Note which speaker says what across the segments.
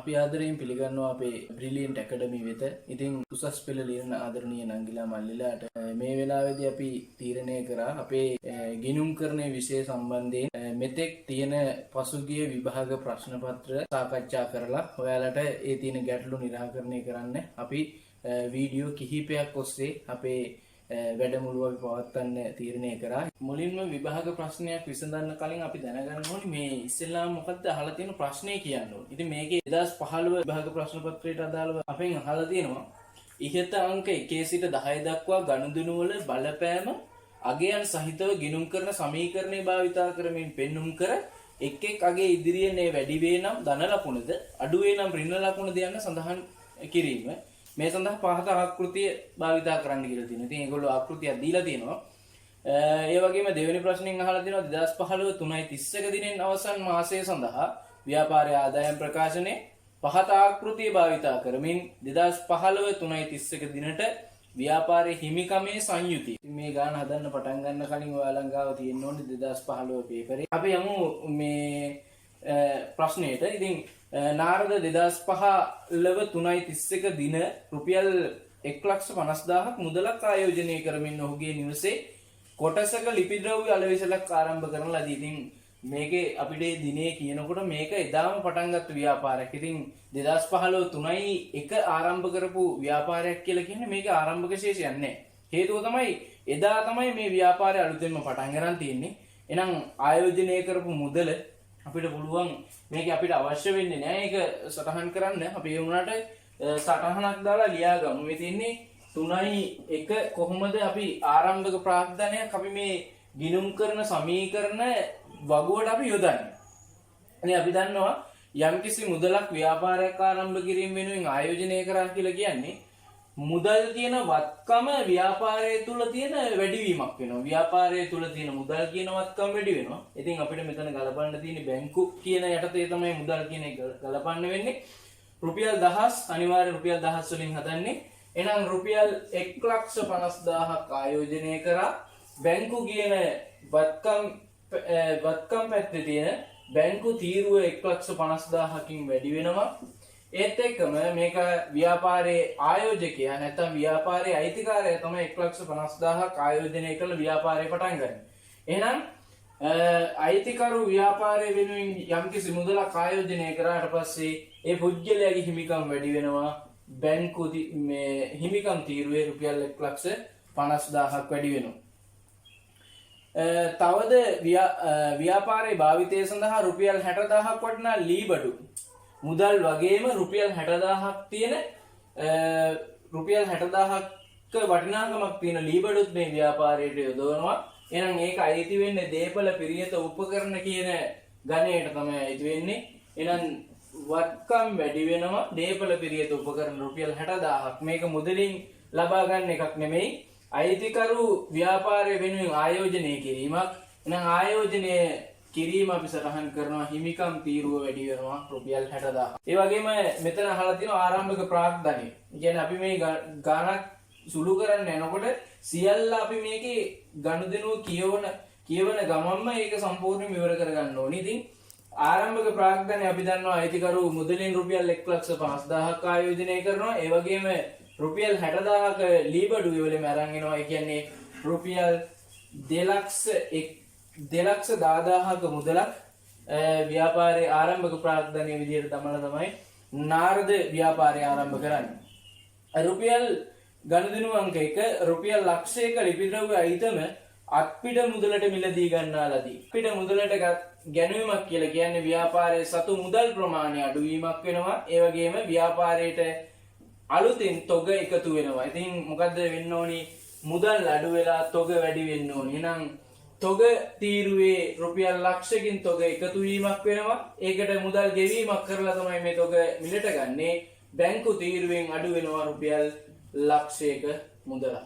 Speaker 1: අපි ආදරයෙන් පිළිගන්නවා අපේ බ්‍රිලියන්ට් ඇකඩමි වෙත. ඉතින් උසස් පෙළ ලියන ආදරණීය නංගිලා මල්ලිලාට මේ වෙලාවේදී අපි තීරණය කරා අපේ ගිණුම්කරණයේ විෂය සම්බන්ධයෙන් මෙතෙක් තියෙන පසුගිය විභාග ප්‍රශ්න පත්‍ර සාකච්ඡා කරලා ඔයාලට ඒ තියෙන ගැටලු निराකරණය කරන්න අපි වීඩියෝ කිහිපයක් ඔස්සේ අපේ වැඩමුළුව අපි පවත්වන්න තීරණය කරා. මුලින්ම විභාග ප්‍රශ්නයක් විසඳන්න කලින් අපි දැනගන්න ඕනේ මේ ඉස්සෙල්ලාම මොකක්ද අහලා තියෙන ප්‍රශ්නේ කියන්න ඕනේ. ඉතින් මේකේ 2015 විභාග ප්‍රශ්න පත්‍රයට අදාළව අපෙන් අහලා තියෙනවා ඉහත අංක 1 සිට 10 දක්වා ගනුදෙනු වල බලපෑම අගයන් සහිතව ගිණුම් කරන සමීකරණය භාවිතා කරමින් පෙන්눔 කර එක් එක් අගේ ඉදිරියෙන් මේ වැඩි වේ නම් ධන ලකුණද අඩු වේ නම් ඍණ ලකුණද යන සඳහන් කිරීම. මේ සඳහා පහත ආකෘතිය භාවිතා කරන්න කියලා තියෙනවා. ඉතින් ඒගොල්ලෝ ආකෘතියක් දීලා තියෙනවා. ඒ වගේම දෙවෙනි ප්‍රශ්نين අහලා තියෙනවා 2015 3.31 දිනෙන් අවසන් මාසය සඳහා ව්‍යාපාරයේ ආදායම් ප්‍රකාශනයේ පහත ආකෘතිය භාවිතා කරමින් 2015 3.31 දිනට ව්‍යාපාරයේ හිමිකමේ සංයුතිය. මේ ගාන හදන්න පටන් ගන්න කලින් ඔයාලන් ගාව තියෙන්න ඕනේ 2015 පේපරේ. අපි යමු මේ ප්‍රශ්නෙට. ඉතින් නාරද 2015 3.31 දින රුපියල් 1,50,000ක් මුදලක් ආයෝජනය කරමින් ඔහුගේ නිවසේ කොටසක ලිපි ද්‍රව්‍ය අලෙවිසලක් ආරම්භ කරන ලදී. ඉතින් මේකේ අපිට දිනේ කියනකොට මේක එදාම පටන් ගත්ත ව්‍යාපාරයක්. ඉතින් 2015 3.1 ආරම්භ කරපු ව්‍යාපාරයක් කියලා කියන්නේ මේකේ ආරම්භක ශේෂයක් නැහැ. හේතුව තමයි එදා තමයි මේ ව්‍යාපාරය අලුතෙන්ම පටන් ගන්න තියෙන්නේ. එහෙනම් ආයෝජනය කරපු මුදල අපිට පුළුවන් මේක අපිට අවශ්‍ය වෙන්නේ නැහැ ඒක සටහන් කරන්න. අපි ඒ වුණාට සටහනක් දාලා ලියා ගමු. මේ තියෙන්නේ 3.1 කොහොමද අපි ආරම්භක ප්‍රාග්ධනයක් අපි මේ ගිණුම් කරන සමීකරණ වගුවට අපි යොදන්නේ. ඉතින් අපි දන්නවා යම්කිසි මුදලක් ව්‍යාපාරයක් ආරම්භ කිරීම වෙනුවෙන් ආයෝජනය කරා කියලා කියන්නේ මුදල් කියන වත්කම ව්‍යාපාරය තුල තියෙන වැඩිවීමක් වෙනවා. ව්‍යාපාරය තුල තියෙන මුදල් කියන වත්කම වැඩි වෙනවා. ඉතින් අපිට මෙතන ගලපන්න තියෙන බැංකු කියන යටතේ තමයි මුදල් කියන එක ගලපන්න වෙන්නේ. රුපියල් 1000 අනිවාර්යෙන් රුපියල් 1000 වලින් හදන්නේ. එහෙනම් රුපියල් 1,50,000ක් ආයෝජනය කරා බැංකු කියන වත්කම් පැත්තේ තියෙන බැංකු තීරුව 1,50,000කින් වැඩි වෙනවා. ඒත් එක්කම මේක ව්‍යාපාරයේ ආයෝජකයා නැත්නම් ව්‍යාපාරයේ අයිතිකාරයා තමයි 1,50,000ක් ආයෝජනය කළ ව්‍යාපාරය පටන් ගන්න. එහෙනම් අයිතිකරු ව්‍යාපාරය වෙනුවෙන් යම්කිසි මුදලක් ආයෝජනය කරාට පස්සේ ඒ පුද්ගලයාගේ හිමිකම් වැඩි වෙනවා. බැංකු මේ හිමිකම් තීරුවේ රුපියල් 1,50,000ක් වැඩි වෙනවා. තවද ව්‍යාපාරයේ භාවිතය සඳහා රුපියල් 60,000ක් වටිනා ලී බඩු මුදල් වගේම රුපියල් 60,000ක් තියෙන රුපියල් 60,000ක වටිනාකමක් තියෙන ලී බඩුත් මේ ව්‍යාපාරයට යොදවනවා. එහෙනම් ඒක අයිති වෙන්නේ දීපල පිරියත උපකරණ කියන ගණයට තමයි අයිති වෙන්නේ. එහෙනම් වත්කම් වැඩි වෙනවා දීපල පිරියත උපකරණ රුපියල් 60,000ක්. මේක මුදලින් ලබා ගන්න එකක් නෙමෙයි. අයිතිකරු ව්‍යාපාරය වෙනුවෙන් ආයෝජනය කිරීමක්. එහෙනම් ආයෝජනය කිරීම අපි සටහන් කරනවා හිමිකම් තීරුව වැඩි වෙනවා රුපියල් 60,000. ඒ වගේම මෙතන අහලා තියෙනවා ආරම්භක ප්‍රාග්ධනය. කියන්නේ අපි මේ ගාණක් සුළු කරන්න යනකොට සියල්ල අපි මේකේ ගනුදෙනුව කියවන ගමන්ම ඒක සම්පූර්ණයෙන්ම ඉවර කරගන්න ඕනේ. ඉතින් ආරම්භක ප්‍රාග්ධනය අපි දන්නවා අයිතිකරු මුදලින් රුපියල් 1,50,000ක් ආයෝජනය කරනවා. ඒ වගේම රුපියල් 60,000ක ලී බඩු වලින් අරන් එනවා. ඒ කියන්නේ රුපියල් 2,10,000ක මුදලක් ව්‍යාපාරයේ ආරම්භක ප්‍රාග්ධනීය විදිහට තමයි නාරද ව්‍යාපාරය ආරම්භ කරන්නේ. රුපියල් ගනුදෙනු අංක 1 රුපියල් ලක්ෂයක ලිපි ද්‍රව්‍ය අයිතම අත්පිට මුදලට මිලදී ගන්නා ලදී. පිට මුදලට ගැනීමක් කියලා කියන්නේ ව්‍යාපාරයේ සතු මුදල් ප්‍රමාණය අඩුවීමක් වෙනවා. ඒ වගේම ව්යාපාරයට අලුතින් තොග එකතු වෙනවා. ඉතින් මොකද්ද වෙන්න ඕනි? මුදල් අඩු වෙලා තොග වැඩි වෙන්න ඕනි. එහෙනම් තොග තීරුවේ රුපියල් ලක්ෂකින් තොග එකතු වීමක් වෙනවා. ඒකට මුදල් ගෙවීමක් කරලා තමයි මේ තොග මිලට ගන්නේ. බැංකු තීරුවෙන් අඩු වෙනවා රුපියල් ලක්ෂයක මුදලක්.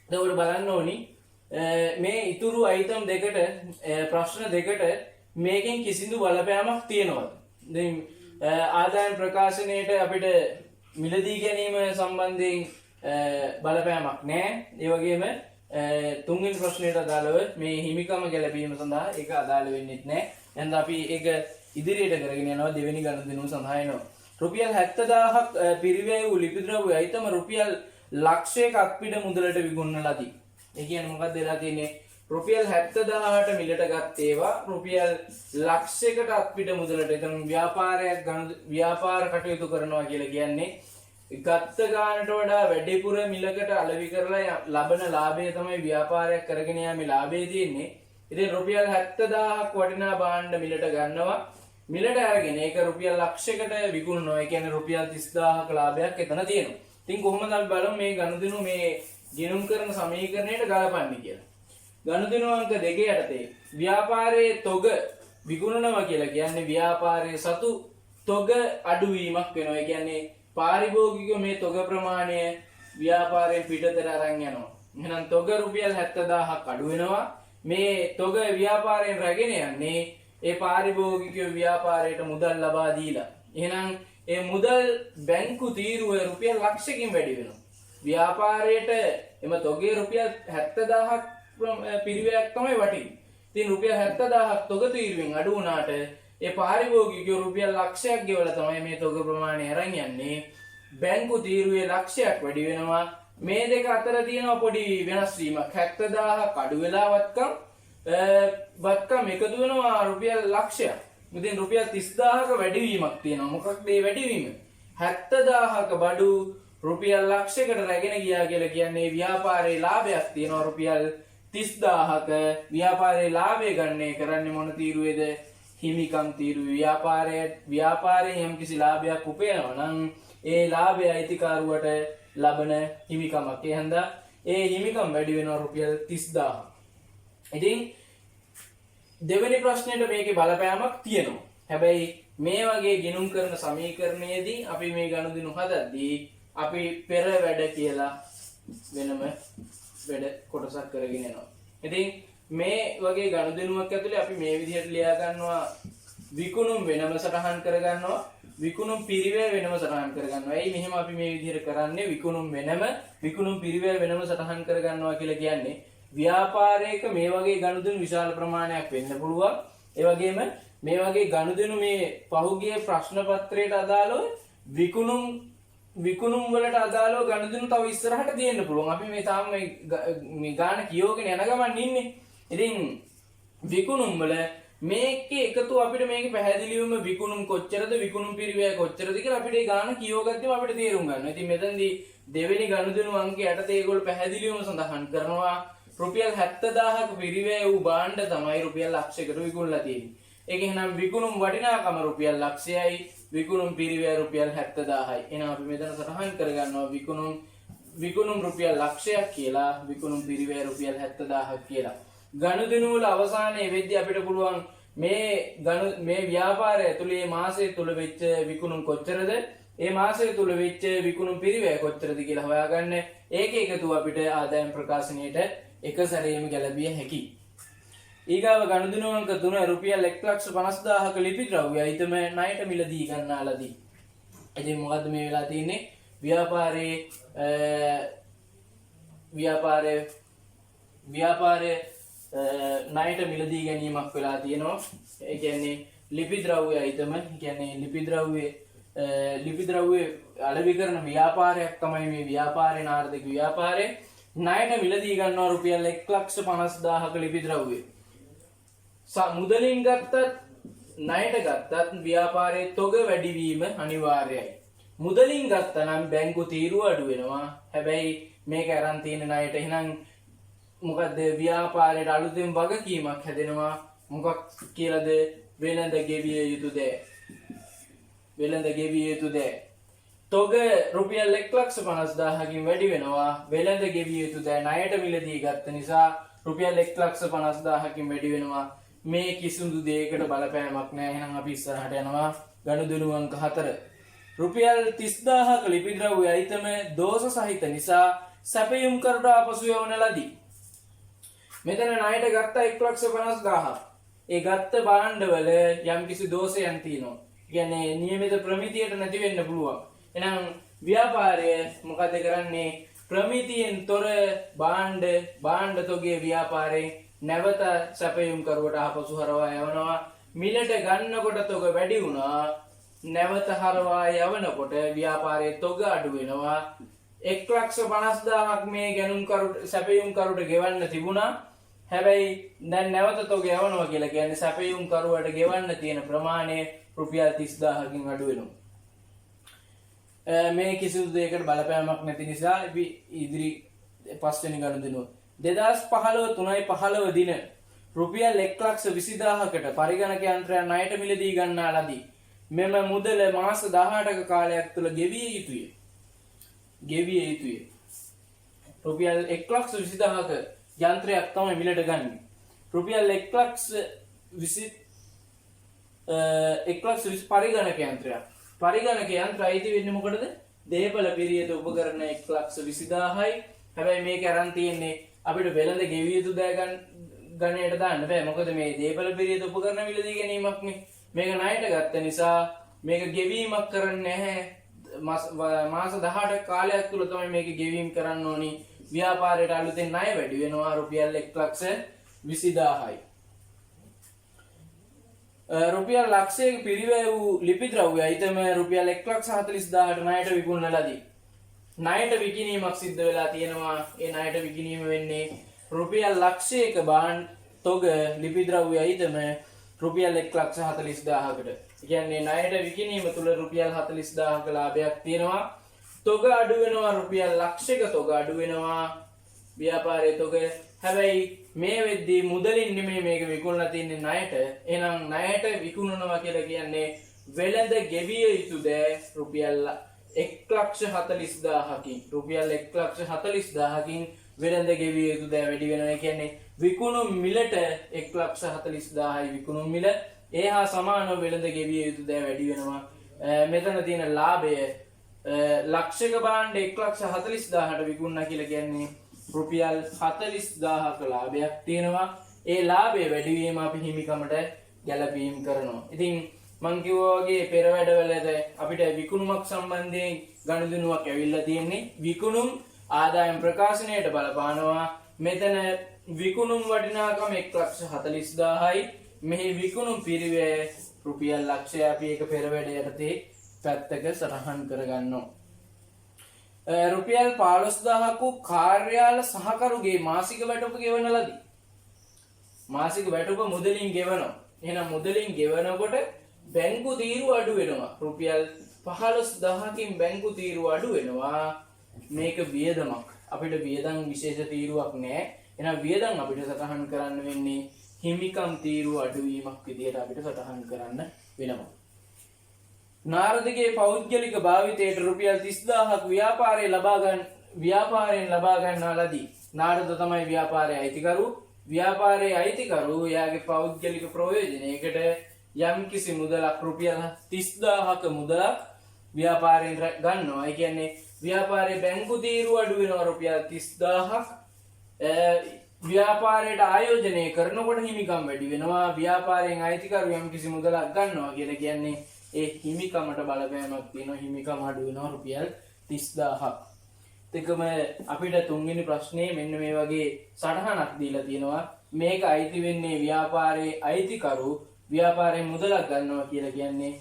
Speaker 1: එතකොට බලන්න ඕනි මේ ඉතුරු අයිටම් දෙකට ප්‍රශ්න දෙකට මේකෙන් කිසිදු බලපෑමක් තියෙනවද? දැන් ආදායම් ප්‍රකාශනයේට අපිට මිලදී ගැනීම සම්බන්ධයෙන් බලපෑමක් නැහැ. ඒ වගේම තුන්වෙනි ප්‍රශ්නයට අදාළව මේ හිමිකම ගැලපීම සඳහා ඒක අදාළ වෙන්නේ නැහැ. එහෙනම් අපි ඒක ඉදිරියට කරගෙන යනවා දෙවෙනි ගනුදෙනුව සඳහා එනවා. රුපියල් 70000ක් පිරිවැය වූ ලිපි ද්‍රව්‍ය අයිතම රුපියල් ලක්ෂයක අත්පිට මුදලට විකුණන ලදී. ඒ කියන්නේ මොකක්ද වෙලා තියෙන්නේ? රුපියල් 70000ට මිලට ගත් ඒවා රුපියල් ලක්ෂයකට අත්පිට මුදලට. එතන ව්‍යාපාර කටයුතු කරනවා කියලා කියන්නේ ගත්ත ගානට වඩා වැඩිපුර මිලකට අලෙවි කරලා ලබන ලාභය තමයි ව්‍යාපාරයක් කරගෙන යාමේ ලාභය තියෙන්නේ. ඉතින් රුපියල් 70000ක් වටිනා භාණ්ඩ මිලට ගන්නවා. මිලට අරගෙන ඒක රුපියල් ලක්ෂයකට විකුණනවා. ඒ කියන්නේ රුපියල් 30000ක ලාභයක් එතන තියෙනවා. ඉතින් කොහොමද අපි බලමු මේ ගනුදෙනු මේ ගිණුම් කරන සමීකරණයට ගලපන්නේ කියලා. ගනුදෙනු අංක 2 යටතේ ව්‍යාපාරයේ තොග විකුණනවා කියලා කියන්නේ ව්‍යාපාරයේ සතු තොග අඩුවීමක් වෙනවා. ඒ කියන්නේ පාරිභෝගික මේ තොග ප්‍රමාණය ව්‍යාපාරයෙන් පිටතට අරන් යනවා. එහෙනම් තොග රුපියල් 70000ක් අඩු වෙනවා. මේ තොග ව්‍යාපාරයෙන් රැගෙන යන්නේ ඒ පාරිභෝගික ව්‍යාපාරයට මුදල් ලබා දීලා. එහෙනම් ඒ මුදල් බැංකු තීරුව රුපියල් ලක්ෂකින් වැඩි වෙනවා. ව්‍යාපාරයට එම තොගේ රුපියල් 70000ක් පිරිවැයක් තමයි වටින්නේ. ඉතින් රුපියල් 70000ක් තොග තීරුවෙන් අඩු වුණාට ඒ පාරිභෝගිකයෝ රුපියල් ලක්ෂයක් ගෙවලා තමයි මේ තොග ප්‍රමාණය අරන් යන්නේ. බැංකු තීරුවේ ලක්ෂයක් වැඩි වෙනවා. මේ දෙක අතර තියෙනවා පොඩි වෙනස් වීමක්. 70000ක් අඩු වෙලා වත්කම් එකතු වෙනවා රුපියල් ලක්ෂයක්. ඉතින් රුපියල් 30000ක වැඩිවීමක් තියෙනවා. මොකක්ද මේ වැඩිවීම? 70000ක බඩු රුපියල් ලක්ෂයකට රැගෙන ගියා කියලා කියන්නේ ව්‍යාපාරයේ ලාභයක් තියෙනවා රුපියල් 30000ක. ව්‍යාපාරයේ ලාභය ගන්න කරන්නේ මොන තීරුවේද? හිමිකම් තීරුව. ව්‍යාපාරයෙන් යම්කිසි ලාභයක් උපයනවා නම් ඒ ලාභය අයිතිකාරුවට ලබන හිමිකමක්. ඒ හන්දා ඒ හිමිකම් වැඩි වෙනවා රුපියල් 30000. ඉතින් දෙවෙනි ප්‍රශ්නෙට මේකේ බලපෑමක් තියෙනවා. හැබැයි මේ වගේ ගිණුම් කරන සමීකරණයේදී අපි මේ ගනුදෙනු හදද්දී අපි පෙර වැඩ කියලා වෙනම වැඩ කොටසක් කරගෙන යනවා. ඉතින් මේ වගේ ගනුදෙනුවක් ඇතුලේ අපි මේ විදිහට ලියා ගන්නවා විකුණුම් වෙනම සටහන් කර ගන්නවා, විකුණුම් පිරිවැය වෙනම සටහන් කර ගන්නවා. එයි මෙහෙම අපි මේ විදිහට කරන්නේ විකුණුම් වෙනම, විකුණුම් පිරිවැය වෙනම සටහන් කර ගන්නවා කියලා කියන්නේ ව්‍යාපාරයක මේ වගේ ගනුදෙනු විශාල ප්‍රමාණයක් වෙන්න පුළුවන්. ඒ වගේම මේ වගේ ගනුදෙනු මේ පහුගිය ප්‍රශ්න පත්‍රයට අදාළව විකුණුම් වලට අදාළව ගනුදෙනු තව ඉස්සරහට තියෙන්න පුළුවන්. අපි මේ තාම මේ ගාන කියෝගෙන යන ගමන් ඉන්නේ. ඉතින් විකුණුම් වල මේකේ එකතු අපිට මේක පැහැදිලිවම විකුණුම් කොච්චරද විකුණුම් පිරිවැය කොච්චරද කියලා අපිට ඒ ගාන කියෝගත්තම අපිට තේරුම් ගන්නවා. ඉතින් මෙතනදී දෙවෙනි ගනුදෙනු අංකයේ යටතේ ඒගොල්ලෝ පැහැදිලිවම සඳහන් කරනවා රුපියල් 70000ක පිරිවැය වූ භාණ්ඩ තමයි රුපියල් ලක්ෂයකට විකුණලා තියෙන්නේ. ඒක එහෙනම් විකුණුම් වටිනාකම රුපියල් ලක්ෂයයි, විකුණුම් පිරිවැය රුපියල් 70000යි. එහෙනම් අපි මෙතන සටහන් කරගන්නවා විකුණුම් රුපියල් ලක්ෂයක් කියලා, විකුණුම් පිරිවැය රුපියල් 70000ක් කියලා. ගනුදෙනු වල අවසානයේ වෙද්දී අපිට පුළුවන් මේ ව්‍යාපාරය ඇතුලේ මාසය තුල වෙච්ච විකුණුම් කොච්චරද, ඒ මාසය තුල වෙච්ච විකුණුම් පිරිවැය කොච්චරද කියලා හොයාගන්න. ඒකේ එකතුව අපිට ආදායම් ප්‍රකාශනයේට එක සැරේම ගැලවිය හැකියි. ඊගාව ගනුදෙනු අංක 3 රුපියල් 1,50,000ක ලිපි ද්‍රව්‍ය අයිතම ණයට මිලදී ගන්නාලදී. ඉතින් මොකද්ද මේ වෙලා තියෙන්නේ? ව්‍යාපාරයේ ණයට මිලදී ගැනීමක් වෙලා තියෙනවා. ඒ කියන්නේ ලිපි ද්‍රව්‍ය අයිතම, කියන්නේ ලිපි ද්‍රව්‍ය අලෙවි කරන ව්‍යාපාරයක් තමයි මේ ව්‍යාපාරේ ආර්ථික ව්‍යාපාරේ. ණයට මිලදී ගන්නවා රුපියල් 1,50,000ක ලිපි ද්‍රව්‍ය. මුදලින් ගත්තත් ණයට ගත්තත් ව්‍යාපාරයේ තොග වැඩිවීම අනිවාර්යයි. මුදලින් ගත්තා නම් බැංකු තීරුව අඩු වෙනවා. හැබැයි මේක අරන් තියෙන ණයට එහෙනම් මොකද ව්‍යාපාරයට අලුතෙන් වගකීමක් හැදෙනවා. මොකක් කියලාද? වෙළඳ ගෙවිය යුතු දේ. තොග රුපියල් 1,50,000කින් වැඩි වෙනවා. වෙළඳ ගෙවිය යුතු දේ ණයට මිලදී ගත්ත නිසා රුපියල් 1,50,000කින් වැඩි වෙනවා. මේ කිසිදු දෙයකට බලපෑමක් නැහැ. එහෙනම් අපි ඉස්සරහට යනවා ගනුදෙනු අංක 4. රුපියල් 30,000ක ලිපි ද්‍රව්‍ය අයිතම දෝෂ සහිත නිසා සැපයුම් කරට ආපසු යවන ලදී. මෙතන ණයට ගත්ත 1,50,000. ඒ ගත්ත භාණ්ඩවල යම්කිසි දෝෂයන් තියෙනවා. කියන්නේ නියමිත ප්‍රමිතියට නැති වෙන්න පුළුවන්. එහෙනම් ව්‍යාපාරය මොකද කරන්නේ? ප්‍රමිතියෙන් තොර භාණ්ඩ තොගේ ව්‍යාපාරේ නැවත සැපයුම් කරුවට ආපසු හරවා යවනවා. මිලට ගන්නකොට තොග වැඩි වුණා. නැවත හරවා යවනකොට ව්‍යාපාරයේ තොග අඩු වෙනවා. 1,50,000ක් මේ ගැනුම්කරුට සැපයුම්කරුට ගෙවන්න තිබුණා. හැබැයි දැන් නැවත තොග යවනවා කියලා කියන්නේ සැපයුම්කරුවට ගෙවන්න තියෙන ප්‍රමාණය රුපියල් 30,000කින් අඩු වෙනවා. මේ කිසිදු දෙයකට බලපෑමක් නැති නිසා අපි ඉදිරි පස්වෙනි ගනුදෙනුව 2015 3.15 දින රුපියල් 1,20,000කට පරිගණක යන්ත්‍රයක් ණයට මිලදී ගන්නා ලදී. මෙම මුදල මාස 18ක කාලයක් තුළ ගෙවිය යුතුය. රුපියල් 1,20,000ක යන්ත්‍රයක් තමයි මිලට ගන්න. රුපියල් 1,20,000 පරිගණක යන්ත්‍රයක්. පරිගණක යන්ත්‍රය අයිති වෙන්නේ මොකටද? දේපල පිරියත උපකරණ 1,20,000යි. හැබැයි මේක අරන් තියෙන්නේ අපිට වෙළඳ ගෙවිය යුතු දෑ ගණයට දාන්න බෑ. මොකද මේ දේපල පිරියත උපකරණ මිලදී ගැනීමක් නේ. මේක ණයට ගත්ත නිසා මේක ගෙවීමක් කරන්නේ නැහැ. මාස 18ක කාලයක් තුල තමයි මේක ගෙවීම කරන්න ඕනි. ව්‍යාපාරයට අලුතෙන් ණය වැඩි වෙනවා රුපියල් 1,20,000යි. රුපියල් ලක්ෂයක පිරිවැය වූ ලිපි ද්‍රව්‍ය අයිතම රුපියල් 1,40,000ට ණයට විකුණන ලදී. ණයට විකිණීමක් සිද්ධ වෙලා තියෙනවා. ඒ ණයට විකිණීම වෙන්නේ රුපියල් ලක්ෂයක බාණ්ඩ තොග ලිපි ද්‍රව්‍ය අයිතම රුපියල් 1,40,000කට. කියන්නේ ණයට විකිණීම තුල රුපියල් 40,000ක ලාභයක් තියෙනවා. තොග අඩු වෙනවා රුපියල් ලක්ෂයක තොග අඩු වෙනවා ව්‍යාපාරයේ තොග. හැබැයි මේ වෙද්දී මුදලින් නෙමෙයි මේක විකුණලා තින්නේ ණයට. එහෙනම් ණයට විකුණනවා කියලා කියන්නේ වෙළඳ ගෙවිය යුතු දෑ රුපියල් 1,40,000කින්. රුපියල් 1,40,000කින් වෙළඳ ගෙවිය යුතු දෑ වැඩි වෙනවා. කියන්නේ විකුණුම් මිලට 1,40,000යි විකුණුම් මිල. ඒ හා සමානව වෙළඳ ගෙවිය යුතු දෑ වැඩි වෙනවා. මෙතන තියෙන ලාභය ලක්ෂයක බාණ්ඩ 1,40,000ට විකුණනා කියලා කියන්නේ රුපියල් 40,000ක ලාභයක් තියෙනවා. ඒ ලාභය වැඩි වීම අපි හිමිකමට ගැලපීම් කරනවා. ඉතින් මං කිව්වා වගේ පෙර වැඩවලද අපිට විකුණුමක් සම්බන්ධයෙන් ගනුදෙනුවක් ඇවිල්ලා තියෙන්නේ. විකුණුම් ආදායම් ප්‍රකාශනයට බලපානවා. මෙතන විකුණුම් වටිනාකම 1,40,000යි. මෙහි විකුණුම් පිරිවැය රුපියල් ලක්ෂය. අපි ඒක පෙර වැඩ යටතේ පැත්තක සටහන් කරගන්නවා. රුපියල් 15,000ක කාර්යාල සහකරුගේ මාසික වැටුප ගෙවන ලදී. මාසික වැටුප මුදලින් ගෙවනවා. එහෙනම් මුදලින් ගෙවනකොට බැංකු තීරුව අඩු වෙනවා. රුපියල් 15,000කින් බැංකු තීරුව අඩු වෙනවා. මේක වියදමක්. අපිට වියදම් විශේෂ තීරුවක් නැහැ. එහෙනම් වියදම් අපිට සටහන් කරන්න වෙන්නේ හිමිකම් තීරුව අඩුවීමක් විදිහට අපිට සටහන් කරන්න වෙනවා. නාරදගේ පෞද්ගලික භාවිතයට රුපියල් 30,000ක් ව්‍යාපාරයෙන් ලබා ගන්නා ලදී. නාරද තමයි ව්‍යාපාරයේ අයිතිකරු. ව්‍යාපාරයේ අයිතිකරු එයාගේ පෞද්ගලික ප්‍රයෝජනයකට යම්කිසි මුදලක් රුපියල් 30,000ක මුදලක් ව්‍යාපාරයෙන් ගන්නවා. ඒ කියන්නේ ව්‍යාපාරයේ බැංකු තීරුව අඩු වෙනවා රුපියල් 30,000ක්. ව්‍යාපාරයට ආයෝජනය කරනකොට හිමිකම් වැඩි වෙනවා. ව්‍යාපාරයෙන් අයිතිකරු යම්කිසි මුදලක් ගන්නවා කියලා කියන්නේ ඒ හිමිකමට බලපෑමක් තියෙනවා. හිමිකම අඩු වෙනවා රුපියල් 30,000ක්. දෙකම අපිට තුන්වෙනි ප්‍රශ්නේ මෙන්න මේ වගේ සටහනක් දීලා තියෙනවා. මේක අයිති වෙන්නේ ව්‍යාපාරයේ අයිතිකරු ව්‍යාපාරයෙන් මුදලක් ගන්නවා කියලා කියන්නේ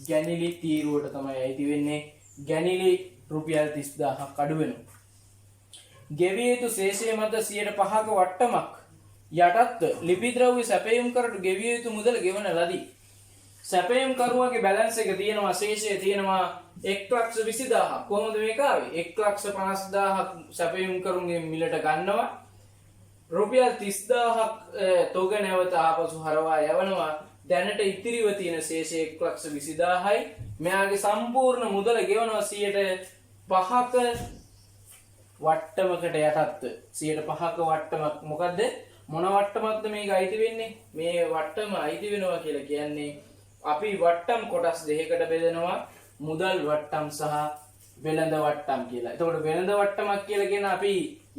Speaker 1: ගැනිලි තීරුවට තමයි අයිති වෙන්නේ. ගැනිලි රුපියල් 30,000ක් අඩු වෙනවා. ගෙවිය යුතු ශේෂය මත 5%ක වට්ටමක් යටත්ව ලිපි ද්‍රව්‍ය සැපයුම් කරට ගෙවිය යුතු මුදල ගෙවන ලදී. සැපයුම් කරුවාගේ බැලන්ස් එක තියෙනවා, ශේෂය තියෙනවා 1,20,000ක්. කොහොමද මේක ආවේ? 1,50,000ක් සැපයුම් කරුන්ගේ මිලට ගන්නවා. රුපියල් 30,000ක් තොග නැවත ආපසු හරවා යවනවා. දැනට ඉතිරිව තියෙන ශේෂය 1,20,000යි. මෙයාගේ සම්පූර්ණ මුදල ගෙවනවා 5%ක වට්ටමකට යටත්ව. 5%ක වට්ටමක් මොකද්ද? මොන වට්ටමක්ද මේක අයිති වෙන්නේ? මේ වට්ටම අයිති වෙනවා කියලා කියන්නේ අපි වට්ටම් කොටස් දෙකකට බෙදනවා. මුදල් වට්ටම් සහ වෙළඳ වට්ටම් කියලා. එතකොට වෙළඳ වට්ටමක් කියලා කියන අපි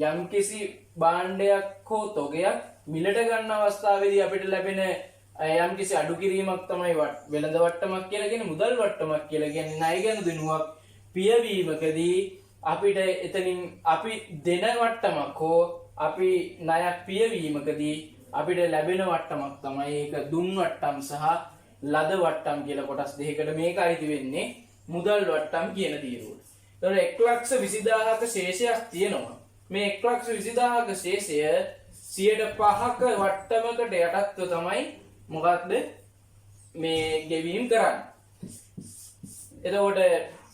Speaker 1: යම්කිසි භාණ්ඩයක් හෝ තොගයක් මිලට ගන්න අවස්ථාවේදී අපිට ලැබෙන යම්කිසි අඩු කිරීමක් තමයි වෙළඳ වට්ටමක් කියලා කියන්නේ. මුදල් වට්ටමක් කියලා කියන්නේ ණය ගනුදෙනුවක් පියවීමකදී අපිට එතනින් අපි දෙන වට්ටමක් හෝ අපි ණයක් පියවීමකදී අපිට ලැබෙන වට්ටමක් තමයි ඒක දුන් වට්ටම් සහ ලද වට්ටම් කියලා කොටස් දෙකකට මේක අයිති වෙන්නේ මුදල් වට්ටම් කියන තීරුවට. එතකොට 1,20,000ක ශේෂයක් තියෙනවා. මේ 1,20,000ක ශේෂය 5%ක වට්ටමකට යටත්ව තමයි මොකක්ද මේ ගෙවීම් කරන්නේ. එතකොට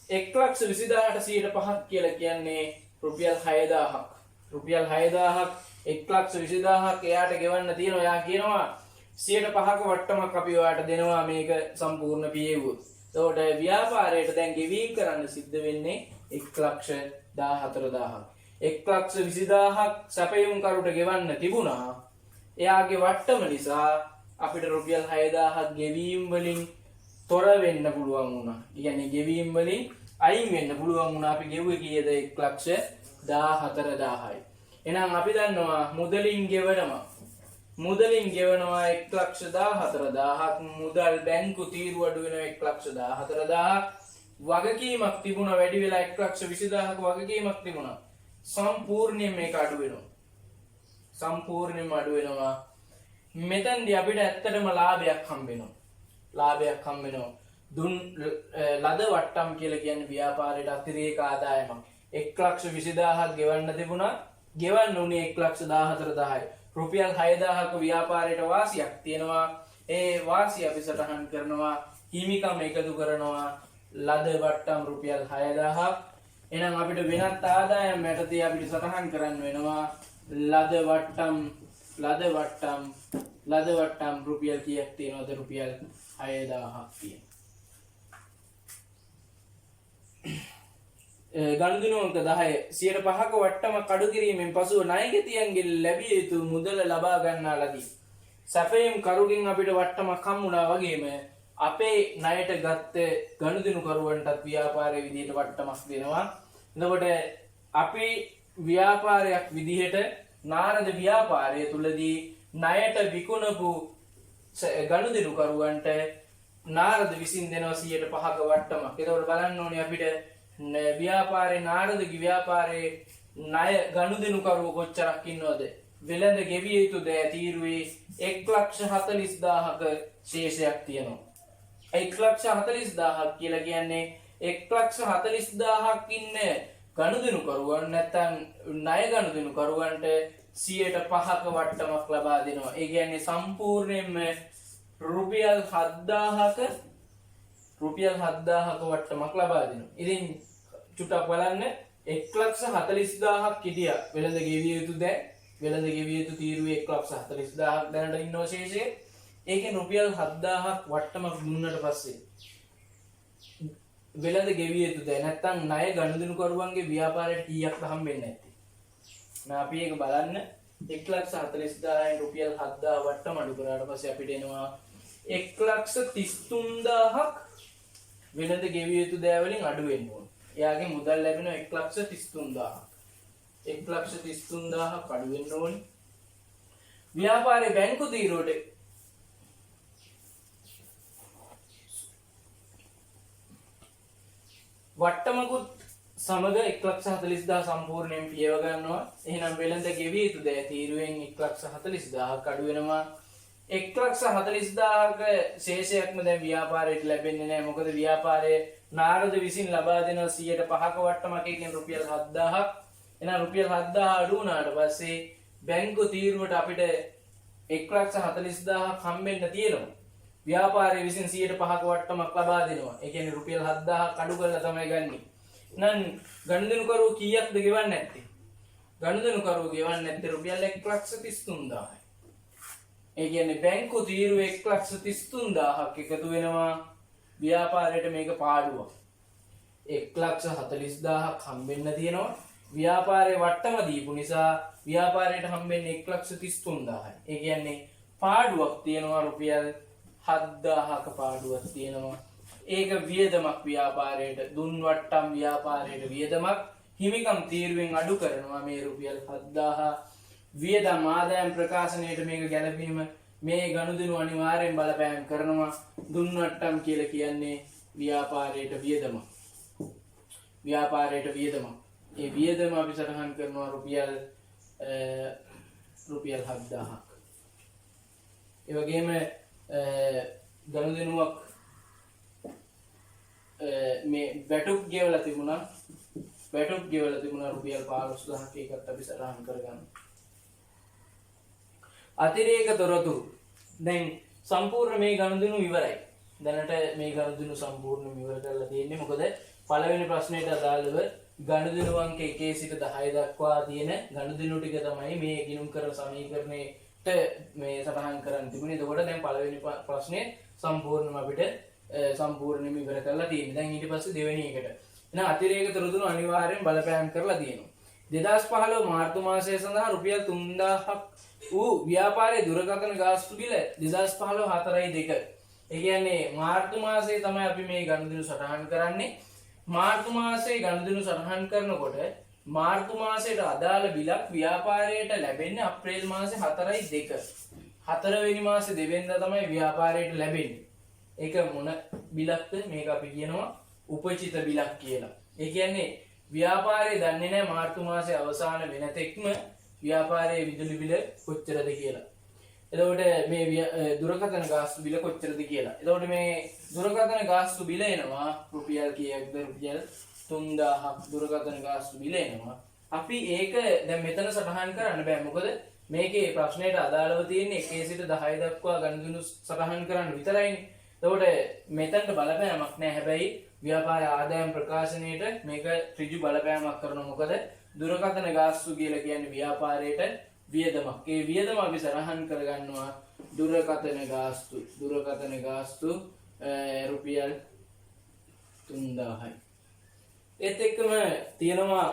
Speaker 1: 1,20,000ට 5% කියලා කියන්නේ රුපියල් 6,000ක්. රුපියල් 6,000ක් 1,20,000ක් එයාට ගෙවන්න තියෙනවා. එයා කියනවා 5%ක වට්ටමක් අපි ඔයාලට දෙනවා මේක සම්පූර්ණ පියෙව්වොත්. එතකොට ව්‍යාපාරයට දැන් ගෙවීම් කරන්න සිද්ධ වෙන්නේ 1,14,000ක්. 1,20,000ක් සැපයුම් කරුට ගෙවන්න තිබුණා. එයාගේ වට්ටම නිසා අපිට රුපියල් 6,000ක් ගෙවීම් වලින් තොර වෙන්න පුළුවන් වුණා. කියන්නේ ගෙවීම් වලින් අයින් වෙන්න පුළුවන් වුණා. අපි ගෙව්වේ කීයද? 1,14,000යි. එහෙනම් අපි දන්නවා මුදලින් ගෙවනවා 1,14,000ක්. මුදල් බැංකු තීරු අඩු වෙනවා 1,14,000ක්. වගකීමක් තිබුණා වැඩි වෙලා 1,20,000ක වගකීමක් තිබුණා. සම්පූර්ණයෙන් මේක අඩු වෙනවා. සම්පූර්ණයෙන්ම අඩු වෙනවා. මෙතෙන්දී අපිට ඇත්තටම ලාභයක් හම්බ වෙනවා. දුන් ලද වට්ටම් කියලා කියන්නේ ව්‍යාපාරයට අතිරේක ආදායමක්. 1,20,000ක් ගෙවන්න තිබුණා. ගෙවන්න උනේ 1,14,000යි. රුපියල් 6,000ක ව්‍යාපාරයට වාසියක් තියෙනවා. ඒ වාසිය අපි සටහන් කරනවා. හිමිකම් එකතු කරනවා. ලද වට්ටම් රුපියල් 6,000ක්. එහෙනම් අපිට වෙනත් ආදායම් යටතේ අපිට සටහන් කරන්න වෙනවා ලද වට්ටම් රුපියල් කීයක් තියෙනවද? රුපියල් 6,000ක් තියෙනවා. ගනුදෙනු අංක 10 5%ක වට්ටමක් අඩු කිරීමෙන් පසුව ණයගැතියන්ගෙන් ලැබිය යුතු මුදල ලබා ගන්නා ලදී. සැපයීම් කරුගෙන් අපිට වට්ටමක් හම්බුණා වගේම අපේ ණයට ගත්ත ගනුදෙනු කරුවන්ටත් ව්‍යාපාරයේ විදිහට වට්ටමක් දෙනවා. එතකොට අපි ව්‍යාපාරයක් විදිහට නාරද ව්‍යාපාරය තුලදී ණයට විකුණපු ගනුදෙනු කරුවන්ට නාරද විසින් දෙනවා 5%ක වට්ටමක්. එතකොට බලන්න ඕනේ අපිට ව්‍යාපාරේ නාරදගේ ව්‍යාපාරේ ණය ගනුදෙනු කරුව කොච්චරක් ඉන්නවද? වෙළඳ ගෙවිය යුතු දෑ තීරුවේ 1,40,000ක ශේෂයක් තියෙනවා. 1,40,000ක් කියලා කියන්නේ 1,40,000ක් ඉන්න ගනුදෙනු කරුවන් නැත්නම් ණය ගනුදෙනු කරුවන්ට 5%ක වට්ටමක් ලබා දෙනවා. ඒ කියන්නේ සම්පූර්ණයෙන්ම රුපියල් 7,000ක වට්ටමක් ලබා දෙනවා. ඉතින් චුට්ටක් බලන්න 1,40,000ක් හිටියා වෙළඳ ගෙවිය යුතු දෑ වෙළඳ ගෙවිය යුතු තීරුවේ 1,40,000ක් දැනට ඉන්නව ශේෂයේ. ඒකෙන් රුපියල් 7,000ක් වට්ටමක් දුන්නට පස්සේ වෙළඳ ගෙවිය යුතු දෑ නැත්තම් ණය ගනුදෙනු කරුවන්ගේ ව්‍යාපාරයට කීයක්ද හම්බෙන්නේ නැත්තේ. අපි ඒක බලන්න 1,40,000න් රුපියල් 7,000 වට්ටම අඩු කරාට පස්සේ අපිට එනවා 1,33,000ක් වෙළඳ ගෙවිය යුතු දෑ වලින් අඩු වෙන්න ඕන. එයාගේ මුදල් ලැබෙනවා 1,33,000ක්. 1,33,000ක් අඩු වෙන්න ඕනේ. ව්‍යාපාරයේ බැංකු තීරුවට වට්ටමකුත් සමග 1,40,000 සම්පූර්ණයෙන් පියව ගන්නවා. එහෙනම් වෙළඳ ගෙවිය යුතු දෑ තීරුවෙන් 1,40,000ක් අඩු වෙනවා. 1,40,000ක ශේෂයක්ම දැන් ව්‍යාපාරයට ලැබෙන්නේ නැහැ. මොකද ව්‍යාපාරයේ නාරද විසින් ලබා දෙන 5%ක වට්ටමක් එකෙන් රුපියල් 7,000ක්. එහෙනම් රුපියල් 7,000 අඩු වුණාට පස්සේ බැංකු තීරුවට අපිට 1,40,000ක් හම්බෙන්න තියෙනවා. ව්‍යාපාරයේ විසින් 5%ක වට්ටමක් ලබා දෙනවා. ඒ කියන්නේ රුපියල් 7,000ක් අඩු කරලා තමයි ගන්නෙ. නම් ගනුදෙනු කරුවෝ කීයක්ද ගෙවන්නේ නැත්තේ? ගනුදෙනු කරුවෝ ගෙවන්නේ නැත්තේ රුපියල් 1,33,000යි. ඒ කියන්නේ බැංකු තීරුවේ 1,33,000ක් එකතු වෙනවා. ව්‍යාපාරයට මේක පාඩුවක්. 1,40,000ක් හම්බෙන්න තියෙනවා. ව්‍යාපාරයේ වට්ටම දීපු නිසා ව්‍යාපාරයට හම්බෙන්නේ 1,33,000යි. ඒ කියන්නේ පාඩුවක් තියෙනවා රුපියල් 7,000ක පාඩුවක් තියෙනවා. ඒක වියදමක් ව්‍යාපාරයට දුන් වට්ටම් ව්‍යාපාරයට වියදමක් හිමිකම් තීරුවෙන් අඩු කරනවා මේ රුපියල් 7,000 වියදම් ආදායම් ප්‍රකාශනයට මේක ගැලපීම මේ ගනුදෙනු අනිවාර්යෙන් බලපෑම් කරනවා. දුන් වට්ටම් කියලා කියන්නේ ව්‍යාපාරයට වියදමක්. ඒ වියදම අපි සටහන් කරනවා රුපියල් 7,000ක්. ඒ වගේම ගනුදෙනුවක් මේ වැටුප් ගෙවලා තිබුණා. වැටුප් ගෙවලා තිබුණා රුපියල් 15000ක්. ඒකත් අපි සටහන් කරගන්න. අතිරේක තොරතුරු. දැන් සම්පූර්ණ මේ ගනුදෙනු ඉවරයි. දැනට මේ ගනුදෙනු සම්පූර්ණයෙන්ම ඉවර කරලා තියෙන්නේ. මොකද පළවෙනි ප්‍රශ්නෙට අදාළව ගනුදෙනු අංක 1 සිට 10 දක්වා තියෙන ගනුදෙනු ටික තමයි මේ ගිණුම් කරන සමීකරණයට මේ සටහන් කරන්න තිබුණේ. එතකොට දැන් පළවෙනි ප්‍රශ්නේ සම්පූර්ණයෙන්ම අපිට සම්පූර්ණයෙන්ම ඉවර කරලා තියෙන්නේ. දැන් ඊට පස්සේ දෙවෙනි එකට. එහෙනම් අතිරේක තොරතුරු අනිවාර්යෙන් බලපෑම් කරලා තියෙනවා. 2015 මාර්තු මාසය සඳහා රුපියල් 3000ක් වූ ව්‍යාපාරයේ දුරකථන ගාස්තු බිල 2015 4.2. ඒ කියන්නේ මාර්තු මාසයේ තමයි අපි මේ ගනුදෙනු සටහන් කරන්නේ. මාර්තු මාසයේ ගනුදෙනු සටහන් කරනකොට මාර්තු මාසයට අදාළ බිලක් ව්‍යාපාරයට ලැබෙන්නේ අප්‍රේල් මාසේ 4.2. 4 වෙනි මාසේ දෙවෙනිදා තමයි ව්‍යාපාරයට ලැබෙන්නේ. ඒක මොන බිලක්ද? මේක අපි කියනවා උපචිත බිලක් කියලා. ඒ කියන්නේ ව්‍යාපාරයේ දන්නේ නැහැ මාර්තු මාසයේ අවසාන වෙන තෙක්ම ව්‍යාපාරයේ විදුලි බිල කොච්චරද කියලා. එතකොට මේ දුරකථන ගාස්තු බිල කොච්චරද කියලා. එතකොට මේ දුරකථන ගාස්තු බිල එනවා රුපියල් කීයක්ද? රුපියල් 3000ක් දුරකථන ගාස්තු බිල එනවා. අපි ඒක දැන් මෙතන සටහන් කරන්න බෑ. මොකද මේකේ ප්‍රශ්නයට අදාළව තියෙන්නේ 1 සිට 10 දක්වා ගනුදෙනු සටහන් කරන්න විතරයිනේ. එතකොට මෙතනට බලපෑමක් නැහැ. හැබැයි ව්‍යාපාර ආදායම් ප්‍රකාශනයේට මේක ඍජු බලපෑමක් කරනවා. මොකද දුරකථන ගාස්තු කියලා කියන්නේ ව්‍යාපාරයට වියදමක්. ඒ වියදම අපි සටහන් කරගන්නවා දුරකථන ගාස්තු. දුරකථන ගාස්තු රුපියල් 3000යි. ඒත් එක්කම තියෙනවා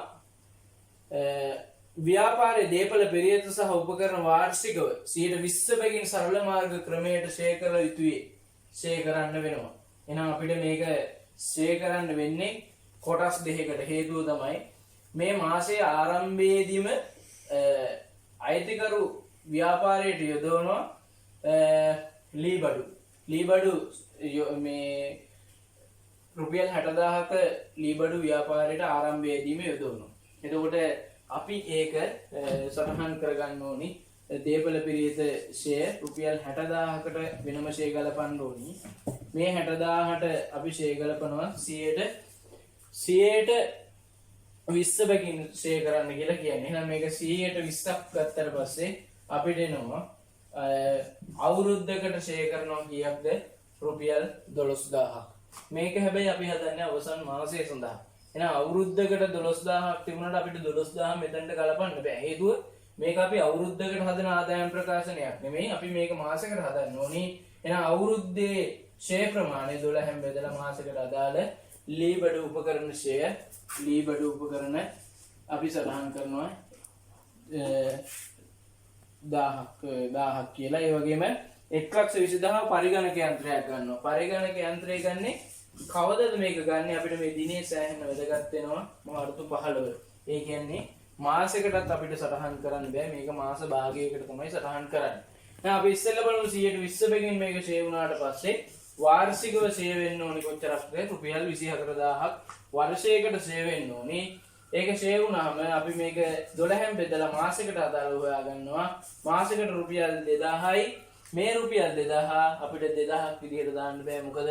Speaker 1: ව්‍යාපාරයේ දේපල පෙරියත සහ උපකරණ වාර්ෂිකව 120 බැගින් සරල මාර්ග ක්‍රමයට ෂෙයා කළ යුතුයි. ෂෙයා කරන්න වෙනවා. එහෙනම් අපිට මේක ෂෙයා කරන්න වෙන්නේ කොටස් දෙකකට. හේතුව තමයි මේ මාසයේ ආරම්භයේදීම අයිතිකරු ව්‍යාපාරයට යොදවනවා ලීබඩු. ලීබඩු මේ රුපියල් 60000ක ලීබඩු ව්‍යාපාරයට ආරම්භයේදීම යොදවනවා. එතකොට අපි ඒක සටහන් කරගන්න ඕනි. දේපල පිරිත ෂෙයා රුපියල් 60000කට වෙනම ෂෙයා ගලපන්න ඕනි. මේ 60000ට අපි ෂෙයා ගලපනවා 100ට 20 බැගින් ෂෙයා කරන්න කියලා කියන්නේ. එහෙනම් මේක 100ට 20ක් ගත්තට පස්සේ අපිට එනවා අවුරුද්දකට ෂෙයා කරනවා කීයක්ද? රුපියල් 12000ක්. මේක හැබැයි අපි හදන්නේ අවසන් මාසය සඳහා. එහෙනම් අවුරුද්දකට 12000ක් තිබුණාට අපිට 12000 මෙතනට ගලපන්න බෑ. හේතුව මේක අපි අවුරුද්දකට හදන ආදායම් ප්‍රකාශනයක් නෙමෙයි. අපි මේක මාසයකට හදන්න ඕනි. එහෙනම් අවුරුද්දේ ෂෙයා ප්‍රමාණය 12න් බෙදලා මාසයකට අදාළ ලීබඩු උපකරණ ෂෙයා ලීබඩු උපකරණ අපි සටහන් කරනවා 1000ක් කියලා. ඒ වගේම 1,20,000 පරිගණක යන්ත්‍රයක් ගන්නවා. පරිගණක යන්ත්‍රය ගන්නේ කවදද මේක ගන්න? අපිට මේ දිනේ සෑහෙන වැදගත් වෙනවා මාර්තු 15. ඒ කියන්නේ මාසයකටත් අපිට සටහන් කරන්න බෑ. මේක මාස භාගයකට තමයි සටහන් කරන්නේ. දැන් අපි ඉස්සෙල්ලා බලමු 120 බැගින් මේක ෂෙයා වුණාට පස්සේ වාර්ෂිකව ෂෙයා වෙන්න ඕනි කොච්චරක්ද? රුපියල් 24000ක් වර්ෂයකට ෂෙයා වෙන්න ඕනි. ඒක ෂෙයා වුණාම අපි මේක 12න් බෙදලා මාසයකට අදාළව හොයා ගන්නවා. මාසයකට රුපියල් 2000යි. මේ රුපියල් 2000 අපිට 2000ක් විදිහට දාන්න බෑ. මොකද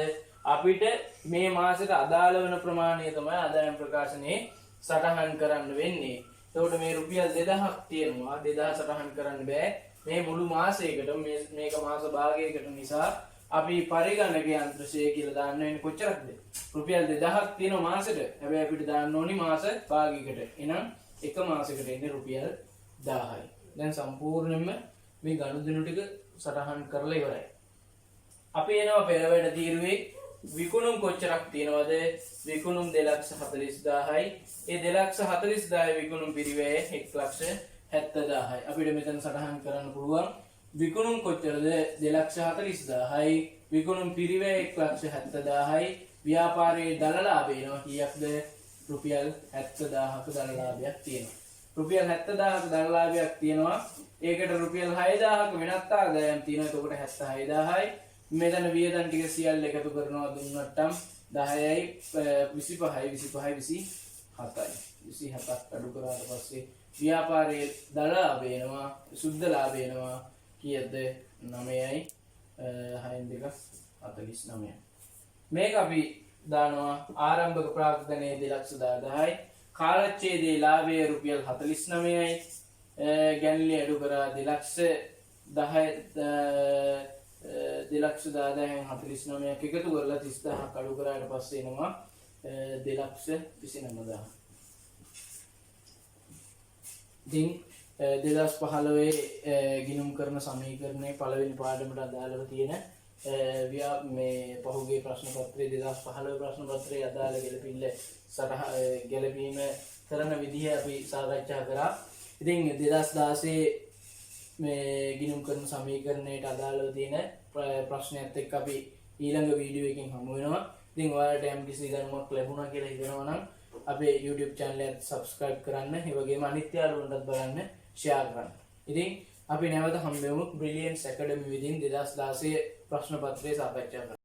Speaker 1: අපිට මේ මාසෙට අදාළ වෙන ප්‍රමාණය තමයි ආදායම් ප්‍රකාශනයේ සටහන් කරන්න වෙන්නේ. එතකොට මේ රුපියල් 2000ක් තියෙනවා. 2000 සටහන් කරන්න බෑ මේ මුළු මාසයකට. මේක මාස භාගයකට නිසා අපි පරිගණක යන්ත්‍ර ෂෙයා කියලා දාන්න වෙන්නේ කොච්චරක්ද? රුපියල් 2000ක් තියෙන මාසෙට. හැබැයි අපිට දාන්න ඕනි මාස භාගයකට. එහෙනම් එක මාසයකට එන්නේ රුපියල් 1000යි. දැන් සම්පූර්ණයෙන්ම මේ ගනුදෙනු ටික සටහන් කරලා ඉවරයි. අපි එනවා පෙරවැඩ තීරුවේ විකුණුම් කොච්චරක් තියෙනවද? විකුණුම් 2,40,000යි. ඒ 2,40,000 විකුණුම් පිරිවැය 1,70,000යි. අපිට මෙතන සටහන් කරන්න පුළුවන් විකුණුම් කොච්චරද? 2,40,000යි. විකුණුම් පිරිවැය 1,70,000යි. ව්‍යාපාරයේ දල ලාභය එනවා කීයක්ද? රුපියල් 70,000ක දල ලාභයක් තියෙනවා. රුපියල් 70,000ක දල ලාභයක් තියෙනවා. ඒකට රුපියල් 6,000ක වෙනත් ආදායම් තියෙනවා. එතකොට 76,000යි. මෙතන වියදම් ටික සියල්ල එකතු කරනවා දුන්නට්ටම් 10යි 25යි 27යි 27ක් අඩු කරාට පස්සේ ව්‍යාපාරයේ දල ලාභ වෙනවා. සුද්ධ ලාභ වෙනවා කීයද? 9යි 6 මේක අපි දානවා ආරම්භක ප්‍රාග්ධනයේ 2,10,000යි කාලච්ඡේදයේ ලාභය රුපියල් 49යි ගැන්ලි අඩු කරා 2,10,000න් 49ක් එකතු කරලා 30,000ක් අඩු කරාට පස්සේ එනවා 2,29,000. ඉතින් 2015 ගිණුම් කරන සමීකරණයේ පළවෙනි පාඩමට අදාළව තියෙන මේ පහුගිය ප්‍රශ්න පත්‍රයේ 2015 ප්‍රශ්න පත්‍රයේ අදාළ ගැළපීම කරන විදිහ අපි සාකච්ඡා කරා. ඉතින් 2016 මේ ගිණුම් කරන සමීකරණයට අදාළව තියෙන ප්‍රශ්නයත් එක්ක අපි ඊළඟ වීඩියෝ එකකින් හමු වෙනවා. ඉතින් ඔයාලට යම්කිසි දැනුමක් ලැබුණා කියලා හිතනවා නම් අපේ YouTube channel එක subscribe කරන්න. ඒ වගේම අනිත් යාළුවන්ටත් බලන්න share කරන්න. ඉතින් අපි නැවත හම්බෙමු Brilliance Academy විදිහින් 2016 ප්‍රශ්න පත්‍රය සාකච්ඡා කරන්න.